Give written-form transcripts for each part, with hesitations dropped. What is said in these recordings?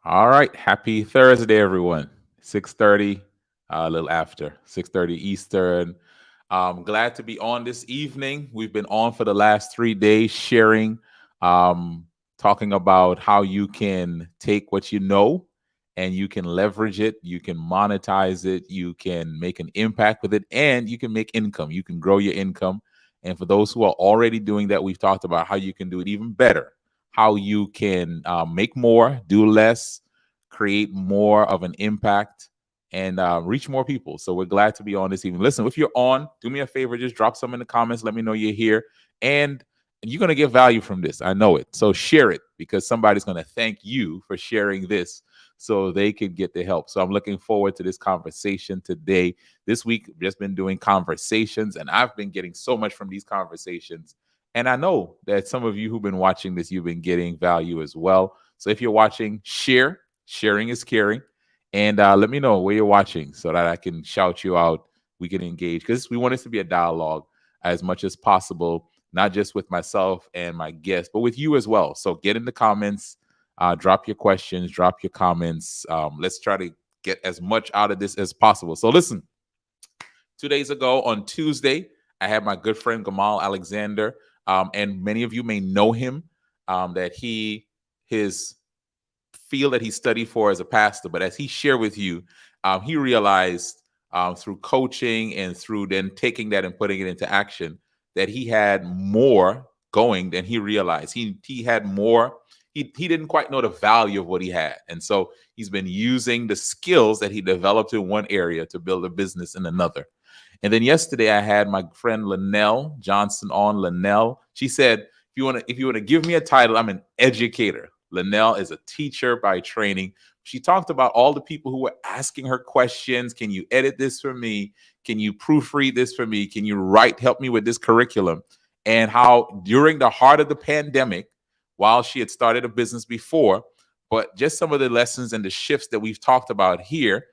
All right. Happy Thursday, everyone. 6:30, a little after 6:30 Eastern. Glad to be on this evening. We've been on for the last 3 days sharing, um, talking about how you can take what you know and you can leverage it, you can monetize it, you can make an impact with it, and you can make income. You can grow your income. And for those who are already doing that, we've talked about how you can do it even better, how you can make more, do less, create more of an impact, and reach more people. So we're glad to be on this evening. Listen, if you're on, do me a favor, just drop some in the comments. Let me know you're here. And you're going to get value from this. I know it. So share it because somebody's going to thank you for sharing this so they can get the help. So I'm looking forward to this conversation today. This week, we've just been doing conversations, and I've been getting so much from these conversations. And I know that some of you who've been watching this, you've been getting value as well. So if you're watching, share. Sharing is caring. And let me know where you're watching so that I can shout you out. We can engage because we want this to be a dialogue as much as possible, not just with myself and my guests, but with you as well. So get in the comments, drop your questions, drop your comments. Let's try to get as much out of this as possible. So listen, 2 days ago on Tuesday, I had my good friend Gamal Alexander, and many of you may know him. That his field that he studied for as a pastor, but as he shared with you, he realized through coaching and through then taking that and putting it into action that he had more going than he realized. He had more. He didn't quite know the value of what he had, and so he's been using the skills that he developed in one area to build a business in another. And then yesterday I had my friend Linnell Johnson on. Linnell, she said, if you want to give me a title, I'm an educator. Linnell is a teacher by training. She talked about all the people who were asking her questions. Can you edit this for me? Can you proofread this for me? Can you help me with this curriculum? And how during the heart of the pandemic, while she had started a business before, but just some of the lessons and the shifts that we've talked about here,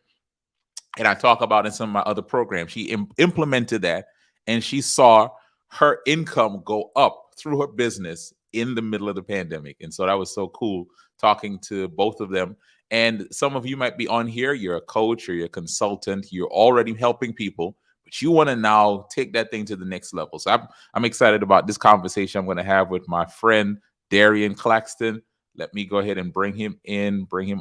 and I talk about in some of my other programs, she implemented that, and she saw her income go up through her business in the middle of the pandemic. And so that was so cool talking to both of them. And some of you might be on here, you're a coach or you're a consultant, you're already helping people, but you want to now take that thing to the next level. So I'm excited about this conversation I'm going to have with my friend Darien Claxton. Let me go ahead and bring him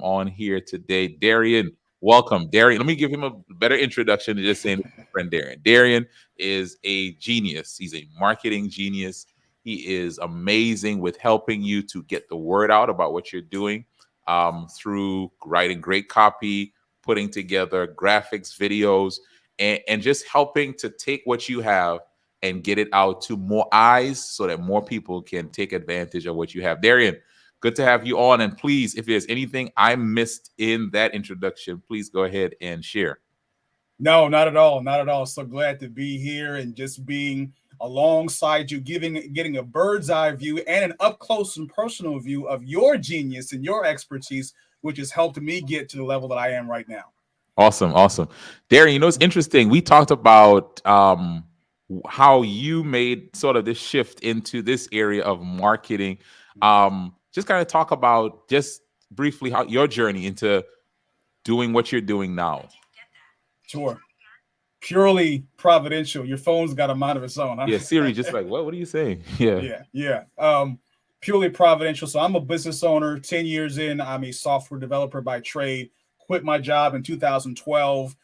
on here today. Darien, welcome. Darien, let me give him a better introduction to just saying friend Darien. Darien is a genius. He's a marketing genius. He is amazing with helping you to get the word out about what you're doing through writing great copy, putting together graphics, videos, and just helping to take what you have and get it out to more eyes so that more people can take advantage of what you have. Darien, good to have you on. And please, if there's anything I missed in that introduction, please go ahead and share. No, not at all. Not at all. So glad to be here and just being alongside you, getting a bird's eye view and an up close and personal view of your genius and your expertise, which has helped me get to the level that I am right now. Awesome, awesome. Darren, it's interesting. We talked about how you made sort of this shift into this area of marketing. Just kind of talk about just briefly how your journey into doing what you're doing now. Sure. Purely providential. Your phone's got a mind of its own. Huh? Yeah, Siri, just like, what are you saying? Yeah. Yeah. Purely providential. So I'm a business owner. 10 years in, I'm a software developer by trade. Quit my job in 2012,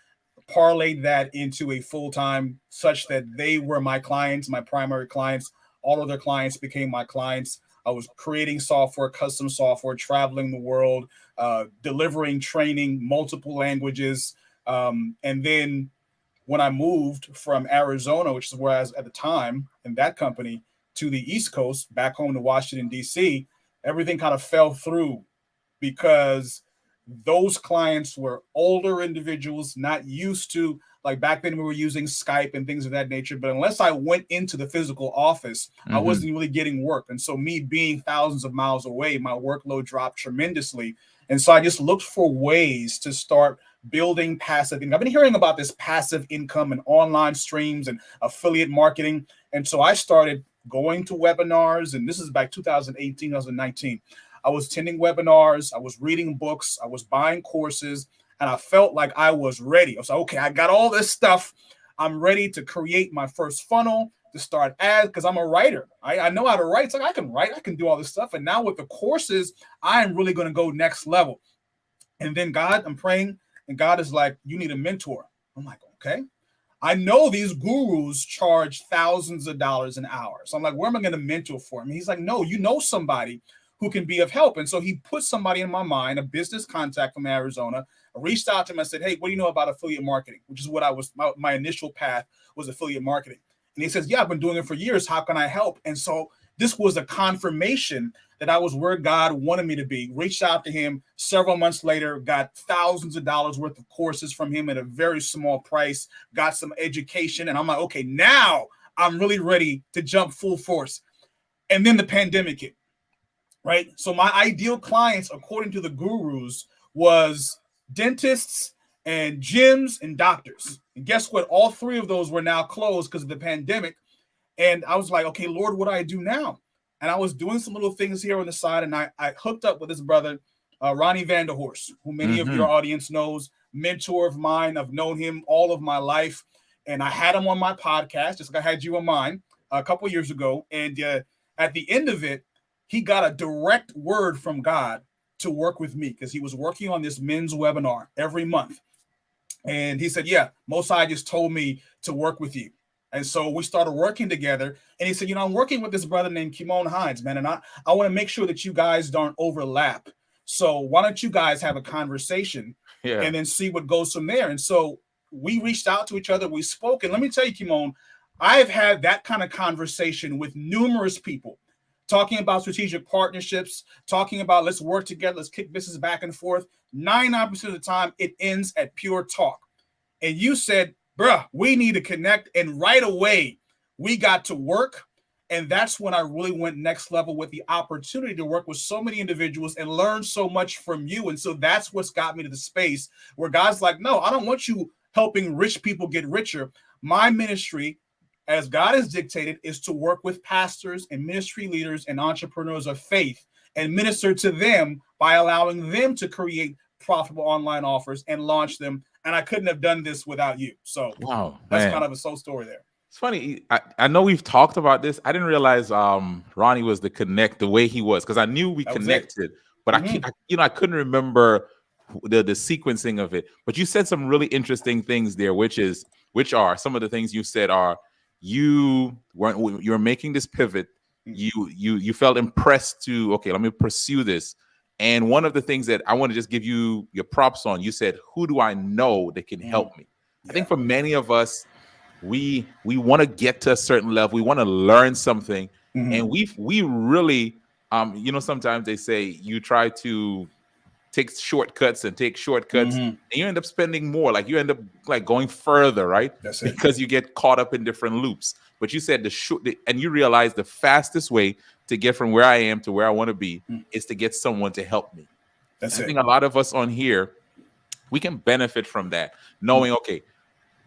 parlayed that into a full-time such that they were my clients, my primary clients. All of their clients became my clients. I was creating software, custom software, traveling the world, delivering training, multiple languages. And then when I moved from Arizona, which is where I was at the time in that company, to the East Coast, back home to Washington, D.C., everything kind of fell through because those clients were older individuals, not used to, like back then we were using Skype and things of that nature. But unless I went into the physical office, I wasn't really getting work. And so me being thousands of miles away, my workload dropped tremendously. And so I just looked for ways to start building passive income. I've been hearing about this passive income and online streams and affiliate marketing. And so I started going to webinars, and this is back 2018, 2019. I was attending webinars, I was reading books, I was buying courses, and I felt like I was ready. I was like, okay, I got all this stuff. I'm ready to create my first funnel, to start ads, because I'm a writer. I know how to write. It's like I can write, I can do all this stuff. And now with the courses, I am really going to go next level. And then God, I'm praying, and God is like, you need a mentor. I'm like, okay. I know these gurus charge thousands of dollars an hour. So I'm like, where am I going to mentor for him? And he's like, no, you know somebody who can be of help. And so he put somebody in my mind, a business contact from Arizona. I reached out to him. I said, hey, what do you know about affiliate marketing? Which is what I was, my initial path was affiliate marketing. And he says, yeah, I've been doing it for years. How can I help? And so this was a confirmation that I was where God wanted me to be. Reached out to him several months later, got thousands of dollars worth of courses from him at a very small price, got some education. And I'm like, okay, now I'm really ready to jump full force. And then the pandemic hit, right? So my ideal clients, according to the gurus, was dentists and gyms and doctors. And guess what? All three of those were now closed because of the pandemic. And I was like, okay, Lord, what do I do now? And I was doing some little things here on the side, and I hooked up with his brother, Ronnie Vanderhorst, who many of your audience knows, mentor of mine. I've known him all of my life. And I had him on my podcast, just like I had you on mine a couple years ago. And at the end of it, he got a direct word from God to work with me because he was working on this men's webinar every month. And he said, yeah, Most High just told me to work with you. And so we started working together. And he said, I'm working with this brother named Kimon Hines, man. And I want to make sure that you guys don't overlap. So why don't you guys have a conversation and then see what goes from there? And so we reached out to each other. We spoke. And let me tell you, Kimon, I've had that kind of conversation with numerous people, talking about strategic partnerships, talking about let's work together, let's kick business back and forth. 99% of the time, it ends at pure talk. And you said, bruh, we need to connect. And right away, we got to work. And that's when I really went next level with the opportunity to work with so many individuals and learn so much from you. And so that's what's got me to the space where God's like, no, I don't want you helping rich people get richer. My ministry, as God has dictated, is to work with pastors and ministry leaders and entrepreneurs of faith and minister to them by allowing them to create profitable online offers and launch them. And I couldn't have done this without you. So wow, that's man. kind of a soul story there. It's funny. I know we've talked about this. I didn't realize Ronnie was the way he was, because I knew we connected, but I couldn't remember the sequencing of it. But you said some really interesting things there, which are some of the things you said are you're making this pivot. You felt impressed to, okay, let me pursue this. And one of the things that I want to just give you your props on, you said, who do I know that can help me? I think for many of us, we want to get to a certain level. We want to learn something. And we really, sometimes they say you try to take shortcuts, and you end up spending more. Like you end up like going further, right? That's it. Because you get caught up in different loops. But you said and you realize the fastest way to get from where I am to where I want to be is to get someone to help me. I think a lot of us on here, we can benefit from that, knowing, okay,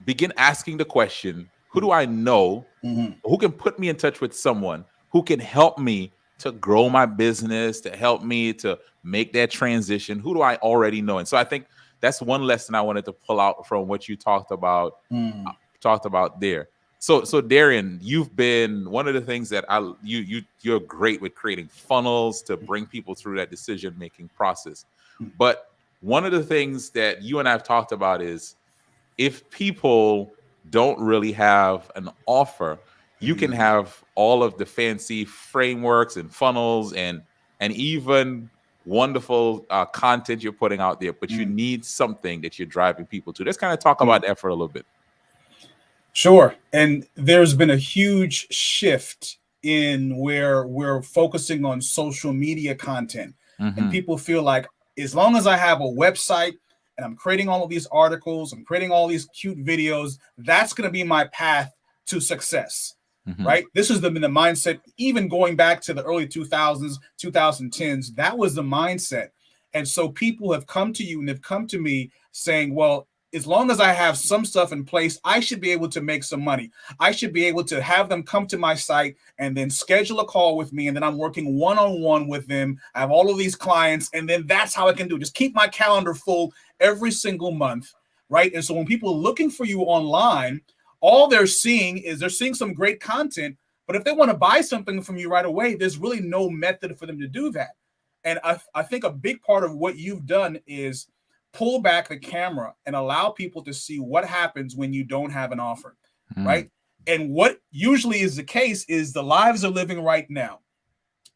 begin asking the question, who do I know who can put me in touch with someone who can help me to grow my business, to help me to make that transition? Who do I already know? And so I think that's one lesson I wanted to pull out from what you talked about there. So Darien, you've been one of the things that you're great with creating funnels to bring people through that decision-making process. But one of the things that you and I have talked about is if people don't really have an offer, you can have all of the fancy frameworks and funnels and even wonderful content you're putting out there, but you need something that you're driving people to. Let's kind of talk about that for a little bit. Sure. And there's been a huge shift in where we're focusing on social media content. And people feel like as long as I have a website and I'm creating all of these articles, I'm creating all these cute videos, that's going to be my path to success, right? This has been the mindset, even going back to the early 2000s, 2010s, that was the mindset. And so people have come to you and they've come to me saying, well, as long as I have some stuff in place, I should be able to make some money. I should be able to have them come to my site and then schedule a call with me. And then I'm working one-on-one with them. I have all of these clients. And then that's how I can do it. Just keep my calendar full every single month, right? And so when people are looking for you online, all they're seeing some great content. But if they want to buy something from you right away, there's really no method for them to do that. And I think a big part of what you've done is pull back the camera and allow people to see what happens when you don't have an offer, right? And what usually is the case is the lives are living right now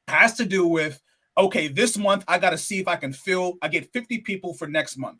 has to do with, okay, this month I got to see if I get 50 people for next month,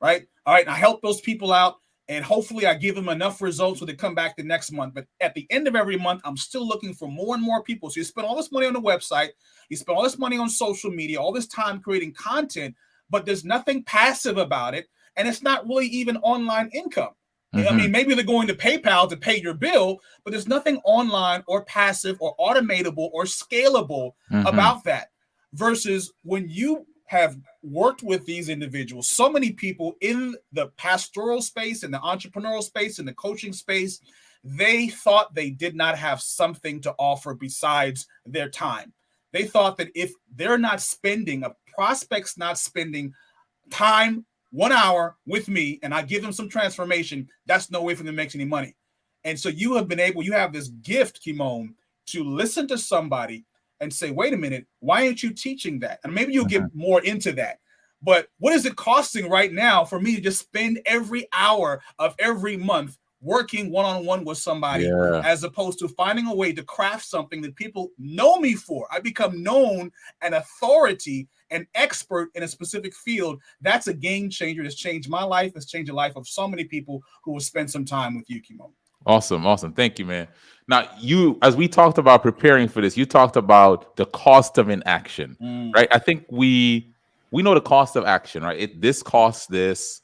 right? All right, I help those people out and hopefully I give them enough results so they come back the next month. But at the end of every month, I'm still looking for more and more people. So you spend all this money on the website, you spend all this money on social media, all this time creating content, but there's nothing passive about it. And it's not really even online income. I mean, maybe they're going to PayPal to pay your bill, but there's nothing online or passive or automatable or scalable about that. Versus when you have worked with these individuals, so many people in the pastoral space, in the entrepreneurial space, in the coaching space, they thought they did not have something to offer besides their time. They thought that if they're not spending, a prospect's not spending time, 1 hour with me, and I give them some transformation, that's no way for them to make any money. And so you have this gift, Kimon, to listen to somebody and say, wait a minute, why aren't you teaching that? And maybe you'll get more into that. But what is it costing right now for me to just spend every hour of every month working one-on-one with somebody as opposed to finding a way to craft something that people know me for? I become known, an authority, an expert in a specific field. That's a game changer. That's changed my life. It's changed the life of so many people who will spend some time with you, Kimon. Awesome. Thank you, man. Now, as we talked about preparing for this, you talked about the cost of inaction, right? I think we know the cost of action, right? This costs this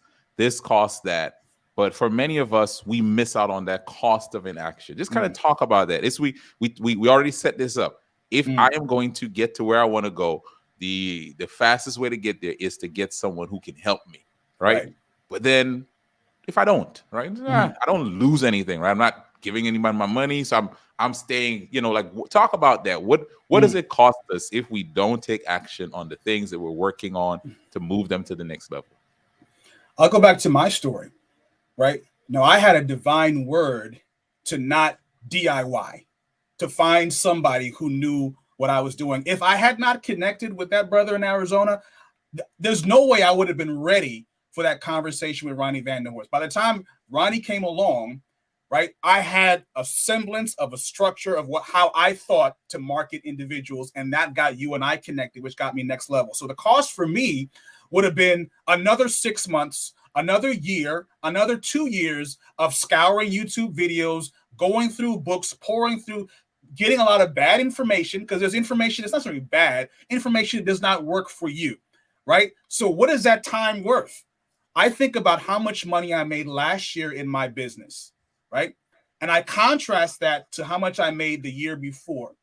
costs that. But for many of us, we miss out on that cost of inaction. Just kind of talk about that. We already set this up. If I am going to get to where I want to go, the fastest way to get there is to get someone who can help me, right? But then if I don't, right, I don't lose anything, right? I'm not giving anybody my money, so I'm staying. Talk about that. What does it cost us if we don't take action on the things that we're working on to move them to the next level? I'll go back to my story. Right? No, I had a divine word to not DIY, to find somebody who knew what I was doing. If I had not connected with that brother in Arizona, there's no way I would have been ready for that conversation with Ronnie Vanderhorst. By the time Ronnie came along, right, I had a semblance of a structure of how I thought to market individuals, and that got you and I connected, which got me next level. So the cost for me would have been another 6 months, another year, another 2 years of scouring YouTube videos, going through books, pouring through, getting a lot of bad information, because there's information that's not necessarily bad, information that does not work for you, right? So what is that time worth? I think about how much money I made last year in my business, right? And I contrast that to how much I made the year before.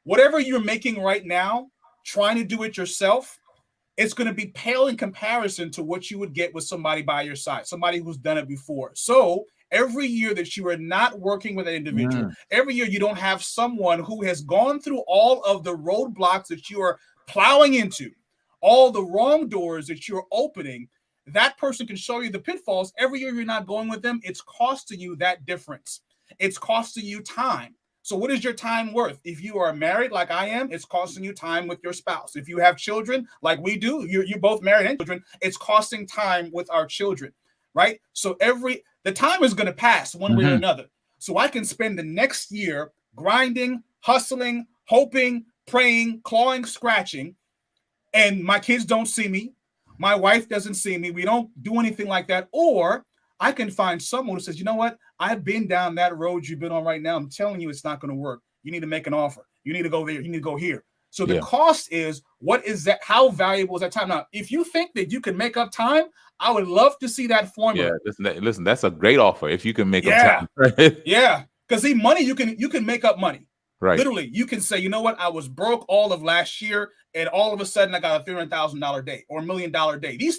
Whatever you're making right now, trying to do it yourself, it's going to be pale in comparison to what you would get with somebody by your side, somebody who's done it before. So every year that you are not working with an individual, every year you don't have someone who has gone through all of the roadblocks that you are plowing into, all the wrong doors that you're opening, that person can show you the pitfalls. Every year you're not going with them, it's costing you that difference. It's costing you time. So what is your time worth? If you are married like I am, it's costing you time with your spouse. If you have children like we do, you're both married and children, it's costing time with our children, right? So the time is going to pass one way or another. So I can spend the next year grinding, hustling, hoping, praying, clawing, scratching, and my kids don't see me. My wife doesn't see me. We don't do anything like that. Or I can find someone who says, you know what? I've been down that road you've been on right now. I'm telling you, it's not going to work. You need to make an offer. You need to go there. You need to go here. So the cost is, what is that? How valuable is that time? Now, if you think that you can make up time, I would love to see that formula. Yeah, listen, that's a great offer if you can make up time. Right? Yeah, because see, money, you can make up money. Right. Literally, you can say, you know what, I was broke all of last year, and all of a sudden I got a $300,000 day or $1 million day. These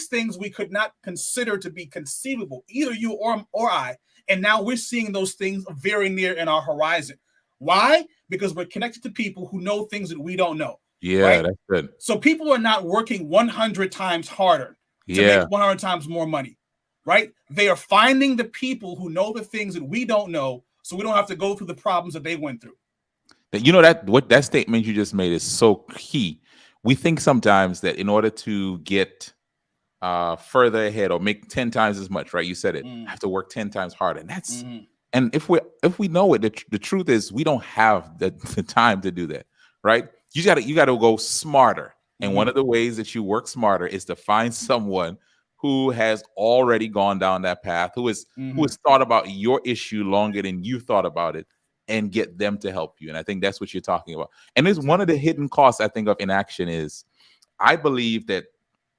things we could not consider to be conceivable, either you or I. And now we're seeing those things very near in our horizon. Why? Because we're connected to people who know things that we don't know. Yeah, right? that's good. So people are not working 100 times harder to make 100 times more money, right? They are finding the people who know the things that we don't know, so we don't have to go through the problems that they went through. You know, that statement you just made is so key. We think sometimes that in order to get further ahead or make 10 times as much, right? You said it, have to work 10 times harder. And that's and if we know it, the truth is we don't have the time to do that, right? You gotta go smarter. And one of the ways that you work smarter is to find someone who has already gone down that path, who has thought about your issue longer than you thought about it, and get them to help you. And I think that's what you're talking about. And it's one of the hidden costs, I think, of inaction is I believe that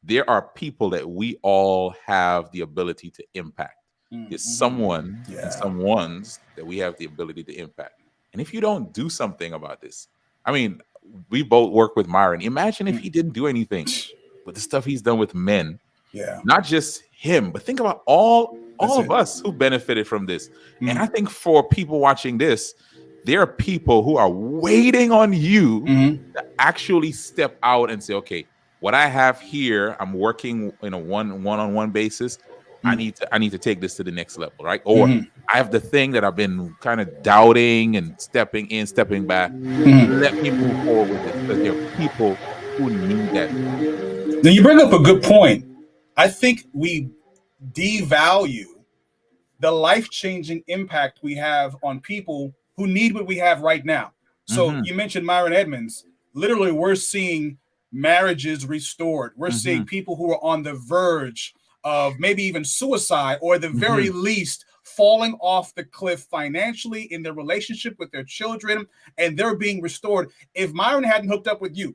there are people that we all have the ability to impact. There's someone and someones that we have the ability to impact. And if you don't do something about this, I mean, we both work with Myron. Imagine if he didn't do anything with the stuff he's done with men. Yeah. Not just him, but think about all of us who benefited from this. And I think for people watching this, there are people who are waiting on you to actually step out and say, okay, what I have here, I'm working in a one-on-one basis. I need to take this to the next level, right? Or I have the thing that I've been kind of doubting and stepping in, stepping back. Let me move forward with it, because there are people who need that. Now you bring up a good point. I think we devalue the life-changing impact we have on people who need what we have right now. So you mentioned Myron Edmonds. Literally, we're seeing marriages restored. We're seeing people who are on the verge of maybe even suicide, or at the very least falling off the cliff financially in their relationship with their children, and they're being restored. If Myron hadn't hooked up with you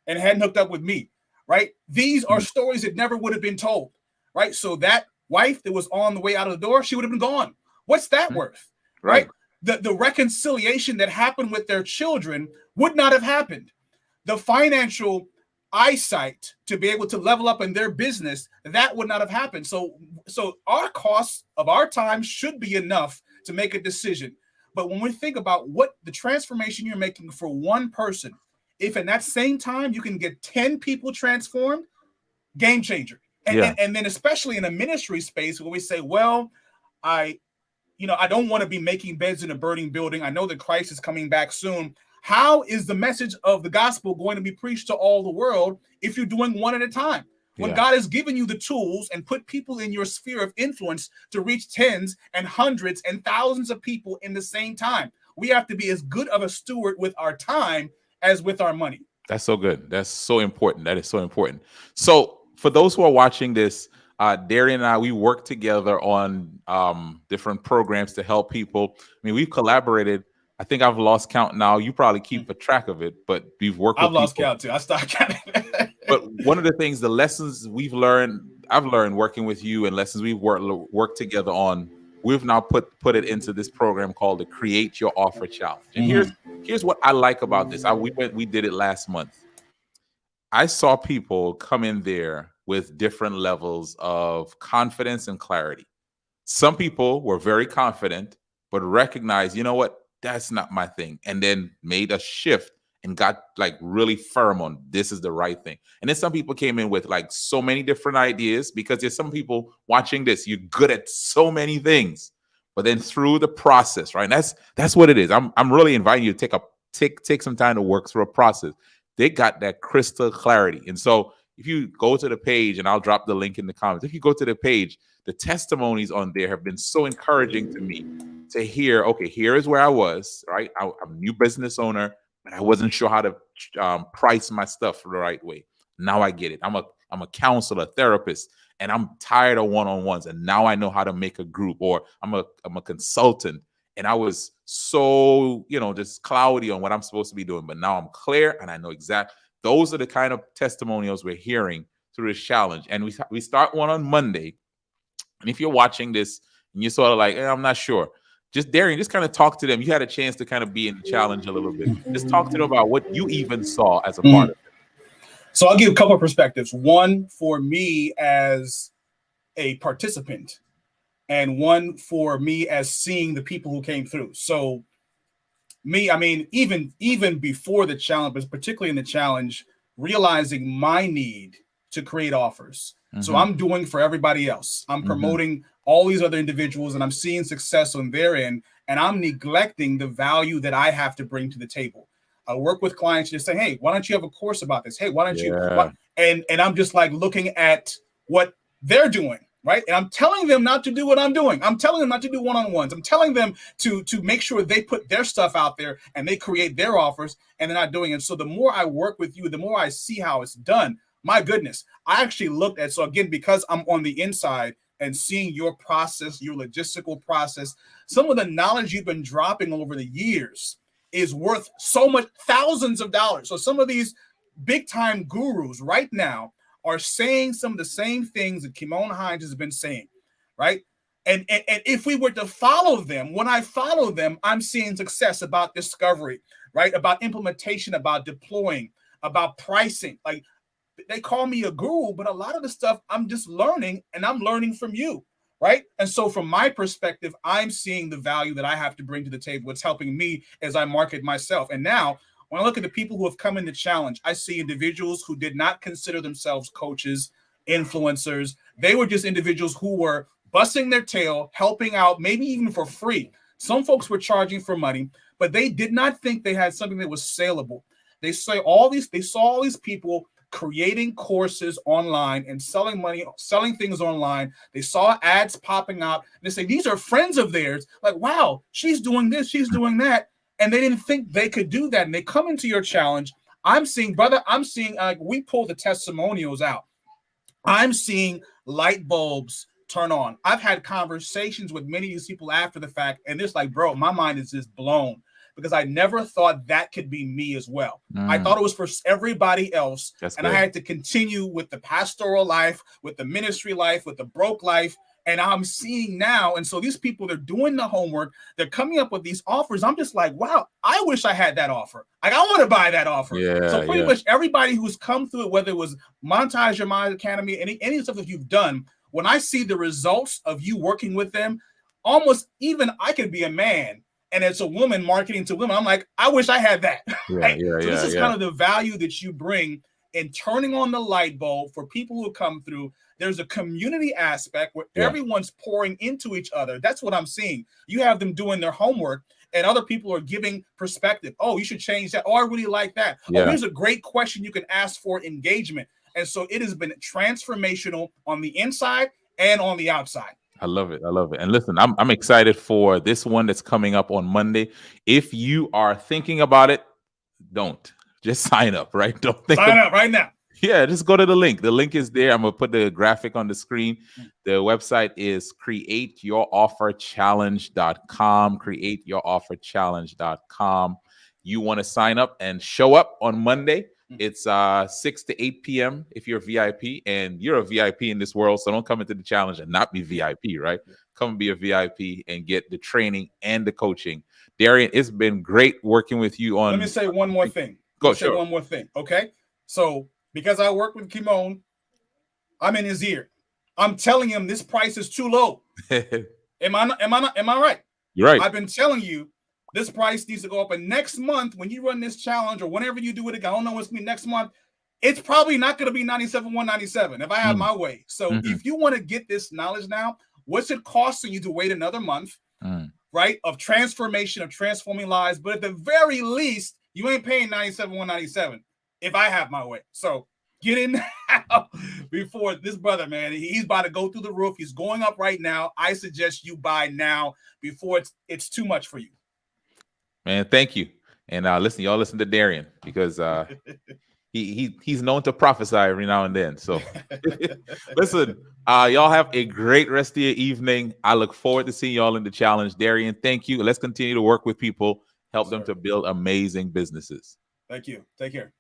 and hadn't hooked up with me, right? These are stories that never would have been told, right? So that wife that was on the way out of the door, she would have been gone. What's that worth, right? The reconciliation that happened with their children would not have happened. The financial eyesight to be able to level up in their business, that would not have happened. So our costs of our time should be enough to make a decision. But when we think about what the transformation you're making for one person, if in that same time you can get 10 people transformed, game changer. And then especially in a ministry space where we say, well, I don't want to be making beds in a burning building. I know that Christ is coming back soon. How is the message of the gospel going to be preached to all the world if you're doing one at a time? When God has given you the tools and put people in your sphere of influence to reach tens and hundreds and thousands of people in the same time, we have to be as good of a steward with our time as with our money. That's so good. That's so important. That is so important. So for those who are watching this, Darien and I, we work together on different programs to help people. I mean, we've collaborated. I think I've lost count now. You probably keep a track of it, but we've worked with I've lost count too. I stopped counting. But one of the things, the lessons I've learned working with you, and lessons we've worked together on, we've now put it into this program called the Create Your Offer Challenge. And here's what I like about this. We did it last month. I saw people come in there with different levels of confidence and clarity. Some people were very confident, but recognized, you know what, that's not my thing. And then made a shift and got like really firm on this is the right thing. And then some people came in with like so many different ideas, because there's some people watching this, you're good at so many things, but then through the process, right? And that's what it is. I'm really inviting you to take some time to work through a process. They got that crystal clarity. And so if you go to the page, and I'll drop the link in the comments, if you go to the page, the testimonies on there have been so encouraging to me to hear, okay, here is where I was, right? I'm a new business owner, but I wasn't sure how to price my stuff the right way. Now I get it. I'm a counselor, therapist, and I'm tired of one-on-ones. And now I know how to make a group, or I'm a consultant. And I was so, just cloudy on what I'm supposed to be doing. But now I'm clear, and I know exactly. Those are the kind of testimonials we're hearing through this challenge. And we start one on Monday. And if you're watching this and you're sort of like, I'm not sure, just Darien, just kind of talk to them. You had a chance to kind of be in the challenge a little bit. Just talk to them about what you even saw as a part of it. So I'll give a couple of perspectives. One for me as a participant, and one for me as seeing the people who came through. So me, I mean, even before the challenge, but particularly in the challenge, realizing my need to create offers. So I'm doing for everybody else. I'm promoting all these other individuals, and I'm seeing success on their end, and I'm neglecting the value that I have to bring to the table. I work with clients just say, hey, why don't you have a course about this? Hey, why don't you? And I'm just like looking at what they're doing, right? And I'm telling them not to do what I'm doing. I'm telling them not to do one-on-ones. I'm telling them to make sure they put their stuff out there and they create their offers, and they're not doing it. So the more I work with you, the more I see how it's done. My goodness, I actually looked at, so again, because I'm on the inside and seeing your process, your logistical process, some of the knowledge you've been dropping over the years is worth so much, thousands of dollars. So some of these big time gurus right now are saying some of the same things that Kimon Hines has been saying, right? And if we were to follow them, when I follow them, I'm seeing success about discovery, right? About implementation, about deploying, about pricing. Like, they call me a guru, but a lot of the stuff I'm just learning, and I'm learning from you, right? And so from my perspective, I'm seeing the value that I have to bring to the table. It's helping me as I market myself. And now when I look at the people who have come in the challenge, I see individuals who did not consider themselves coaches, influencers. They were just individuals who were busting their tail, helping out, maybe even for free. Some folks were charging for money, but they did not think they had something that was saleable. They saw all these people creating courses online and selling things online. They saw ads popping out. And they say, these are friends of theirs. Like, wow, she's doing this, she's doing that. And they didn't think they could do that. And they come into your challenge. I'm seeing we pull the testimonials out. I'm seeing light bulbs turn on. I've had conversations with many of these people after the fact, and it's like, bro, my mind is just blown, because I never thought that could be me as well. I thought it was for everybody else. I had to continue with the pastoral life, with the ministry life, with the broke life. And I'm seeing now. And so these people, they're doing the homework. They're coming up with these offers. I'm just like, wow, I wish I had that offer. Like, I want to buy that offer. So pretty much everybody who's come through it, whether it was Monetize Your Mind Academy, any stuff that you've done, when I see the results of you working with them, almost even I could be a man, and it's a woman marketing to women. I'm like, I wish I had that. Right? So this is kind of the value that you bring in turning on the light bulb for people who come through. There's a community aspect where everyone's pouring into each other. That's what I'm seeing. You have them doing their homework, and other people are giving perspective. Oh, you should change that. Oh, I really like that. Oh, here's a great question you can ask for engagement. And so it has been transformational on the inside and on the outside. I love it. I love it. And listen, I'm excited for this one that's coming up on Monday. If you are thinking about it, don't just sign up, right? Don't sign up right now. Yeah, just go to the link. The link is there. I'm going to put the graphic on the screen. The website is createyourofferchallenge.com, createyourofferchallenge.com. You want to sign up and show up on Monday. It's 6 to 8 p.m. if you're VIP, and you're a VIP in this world, so don't come into the challenge and not be VIP, right? Come and be a VIP and get the training and the coaching. Darien, it's been great working with you on... Let me say one more thing. Say one more thing, okay? So because I work with Kimon, I'm in his ear. I'm telling him this price is too low. Am I right? You're right. I've been telling you this price needs to go up. And next month, when you run this challenge, or whenever you do it again, I don't know what's going to be next month, it's probably not going to be $97,197 if I have my way. So if you want to get this knowledge now, what's it costing you to wait another month, right, of transformation, of transforming lives? But at the very least, you ain't paying $97,197 if I have my way. So get in now before this brother, man, he's about to go through the roof. He's going up right now. I suggest you buy now before it's too much for you. Man, thank you. And y'all listen to Darien, because he's known to prophesy every now and then. So listen, y'all have a great rest of your evening. I look forward to seeing y'all in the challenge. Darien, thank you. Let's continue to work with people, help them to build amazing businesses. Thank you. Take care.